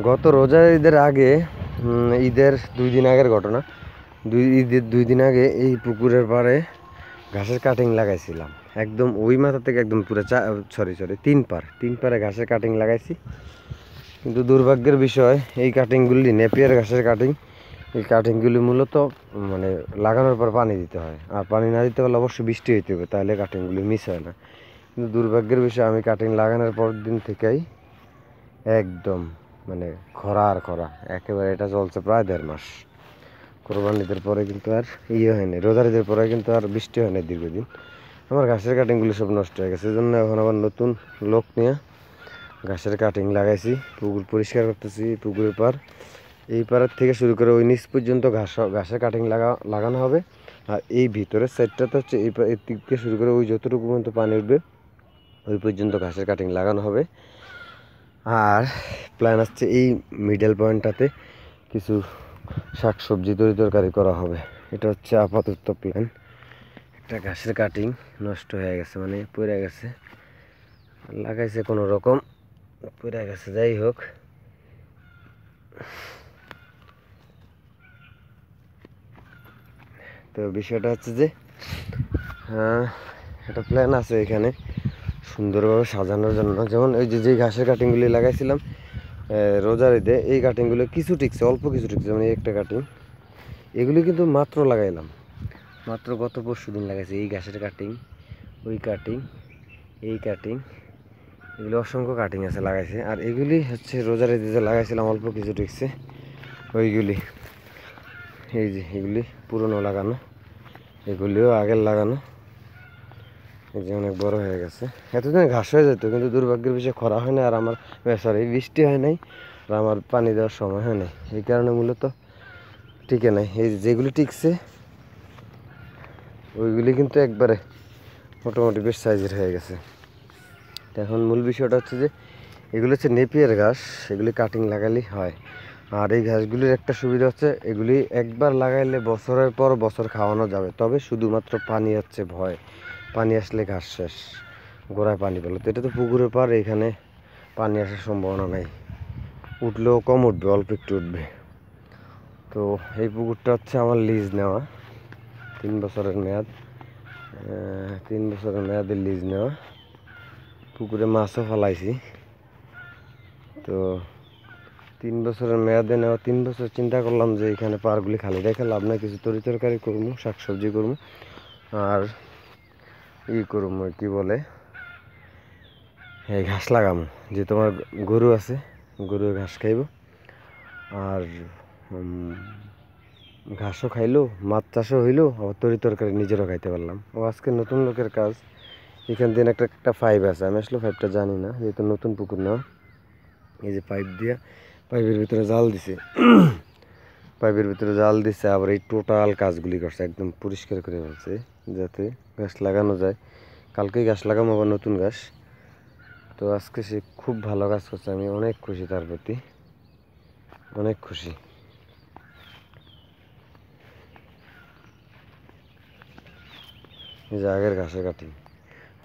গত রোজার ঈদের আগে, ঈদের 2 দিন আগের ঘটনা। ঈদের 2 দিন আগে এই পুকুরের পাড়ে ঘাসের কাটিং লাগাইছিলাম। একদম ওই মাথা থেকে একদম পুরো সরি 3 পারে ঘাসের কাটিং লাগাইছি। কিন্তু দুর্ভাগ্যের বিষয়, এই কাটিংগুলি নেপিয়ার ঘাসের কাটিং। এই কাটিংগুলি মূলত মানে লাগানোর পর পানি দিতে হয়, আর পানি না দিতে পারলে অবশ্যই বৃষ্টি হইতে হবে, তাহলে কাটিংগুলি মিস হয় না। কিন্তু দুর্ভাগ্যের বিষয়, আমি কাটিং লাগানোর পর দিন থেকেই একদম মানে খরা আর খরা একেবারে। এটা চলছে প্রায় 1.5 মাস। কোরবান ঈদের পরে কিন্তু আর হয়নি, রোজার ঈদের পরে কিন্তু আর বৃষ্টি হয়নি দীর্ঘদিন। আমার ঘাসের কাটিংগুলি সব নষ্ট হয়ে গেছে, এই জন্য এখন আবার নতুন লোক নিয়ে ঘাসের কাটিং লাগাইছি। পুকুর পরিষ্কার করতেছি। পুকুরের পার, এই পাড়ের থেকে শুরু করে ওই নিচ পর্যন্ত ঘাসের কাটিং লাগানো হবে। আর এই ভিতরের সাইডটাতে হচ্ছে এই দিক থেকে শুরু করে ওই যতটুকু পর্যন্ত পানি উঠবে ওই পর্যন্ত ঘাসের কাটিং লাগানো হবে। আর প্ল্যান হচ্ছে এই মিডল পয়েন্টটাতে কিছু শাকসবজি তরকারি করা হবে। এটা হচ্ছে আপাতত প্ল্যান। একটা ঘাসের কাটিং নষ্ট হয়ে গেছে, মানে পড়ে গেছে, লাগাইছে কোনো রকম, পড়ে গেছে। যাই হোক, তো বিষয়টা হচ্ছে যে একটা প্ল্যান আছে এখানে সুন্দরভাবে সাজানোর জন্য। যেমন এই যে ঘাসের কাটিংগুলি লাগাইছিলাম রোজার ঈদে, এই কাটিংগুলো কিছু টিকছে, অল্প কিছু টিকছে। মানে একটা কাটিং, এগুলি কিন্তু মাত্র লাগাইলাম, মাত্র গত পরশু দিন লাগাইছি। এই ঘাসের কাটিং, ওই কাটিং, এই কাটিং, এগুলি অসংখ্য কাটিং আছে লাগাইছে। আর এগুলি হচ্ছে রোজার ঈদে লাগাইছিলাম, অল্প কিছু টিকছে ওইগুলি। এই যে এগুলি পুরনো লাগানো, এগুলিও আগের লাগানো। এই যে অনেক বড় হয়ে গেছে। এতদিন ঘাস হয়ে যেত, কিন্তু দুর্ভাগ্যের বিষয়ে খরা হয় না, আর আমার বৃষ্টি হয় নাই, আর আমার পানি দেওয়ার সময় হয় নাই। এই কারণে মূলত টিকে নাই। এই যেগুলি টিকছে ওইগুলি কিন্তু একবারে মোটামুটি বেশ সাইজের হয়ে গেছে। এখন মূল বিষয়টা হচ্ছে যে এগুলো হচ্ছে নেপিয়ার ঘাস, এগুলি কাটিং লাগালেই হয়। আর এই ঘাসগুলির একটা সুবিধা হচ্ছে, এগুলি একবার লাগাইলে বছরের পর বছর খাওয়ানো যাবে। তবে শুধুমাত্র পানি হচ্ছে ভয়, পানি আসলে ঘাস শেষ, গোড়ায় পানি পেলো। তো এটা তো পুকুরের পার, এখানে পানি আসার সম্ভাবনা নাই, উঠলেও কম উঠবে, অল্প একটু উঠবে। তো এই পুকুরটা হচ্ছে আমার লিজ নেওয়া, 3 বছরের মেয়াদ, 3 বছরের মেয়াদের লিজ নেওয়া। পুকুরে মাছও ফেলাইছি। তো 3 বছরের মেয়াদে নেওয়া, 3 বছর চিন্তা করলাম যে এখানে পারগুলি খালি রেখে লাভ নাই, কিছু তরকারি করবো, শাকসবজি করবো, আর করবো কি বলে এই ঘাস লাগামো। যে তোমার গরু আছে, গরু ঘাস খাইব, আর ঘাসও খাইলো, মাছ চাষও হইলো, আবার তরকারি নিজেরও খাইতে পারলাম। ও আজকে নতুন লোকের কাজ। এখান দিয়ে একটা 5 আছে, আমি আসলে 5টা জানি না, যেহেতু নতুন পুকুর না। এই যে পাইপ দিয়া, পাইপের ভিতরে জাল দিছে, পাইপের ভিতরে জাল দিছে, আবার এই টোটাল কাজগুলি করছে, একদম পরিষ্কার করে ফেলছে যাতে গাছ লাগানো যায়। কালকেই গাছ লাগাবো, আবার নতুন গাছ। তো আজকে সে খুব ভালো কাজ করছে, আমি অনেক খুশি তার প্রতি, অনেক খুশি। এই যে আগের ঘাসের কাটিং,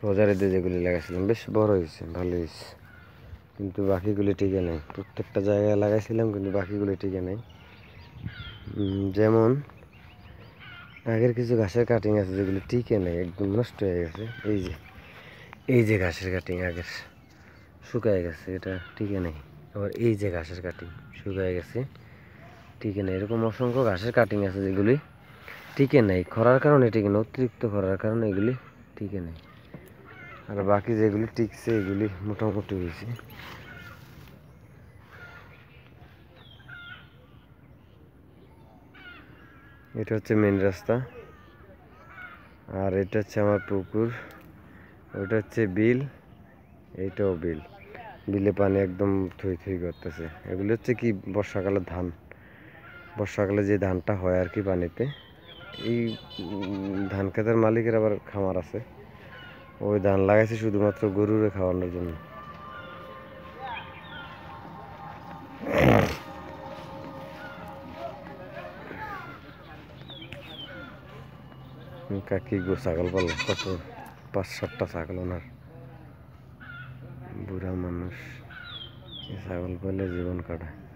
রোজার ঈদে যেগুলি লাগাইছিলাম বেশ বড় হয়েছে, ভালো হয়েছে, কিন্তু বাকিগুলি টিকে নেই। প্রত্যেকটা জায়গায় লাগাইছিলাম, কিন্তু বাকিগুলি টিকে নেই। যেমন আগের কিছু ঘাসের কাটিং আছে যেগুলি টিকে নেই, একদম নষ্ট হয়ে গেছে। এই যে ঘাসের কাটিং আগের শুকায় গেছে, এটা টিকে নেই। আবার এই যে ঘাসের কাটিং শুকায় গেছে, টিকে নেই। এরকম অসংখ্য ঘাসের কাটিং আছে যেগুলি টিকে নেই, খরার কারণে টিকে নেই, অতিরিক্ত খরার কারণে এগুলি টিকে নেই। আর বাকি যেগুলি টিকছে এগুলি মোটামুটি হয়েছে। এটা হচ্ছে মেন রাস্তা, আর এটা হচ্ছে আমার পুকুর, ওটা হচ্ছে বিল, এইটাও বিল। বিলে পানি একদম থই থই করতেছে। এগুলি হচ্ছে কি বর্ষাকালের ধান, বর্ষাকালে যে ধানটা হয় আর কি পানিতে। এই ধান খেতের মালিকের আবার খামার আছে, ওই ধান লাগাইছে শুধুমাত্র গরুরে খাওয়ানোর জন্য। কাকি ছাগল পালে, কত 5-7টা ছাগল ওনার, বুড়া মানুষ। ছাগল পালে জীবন কাটায়।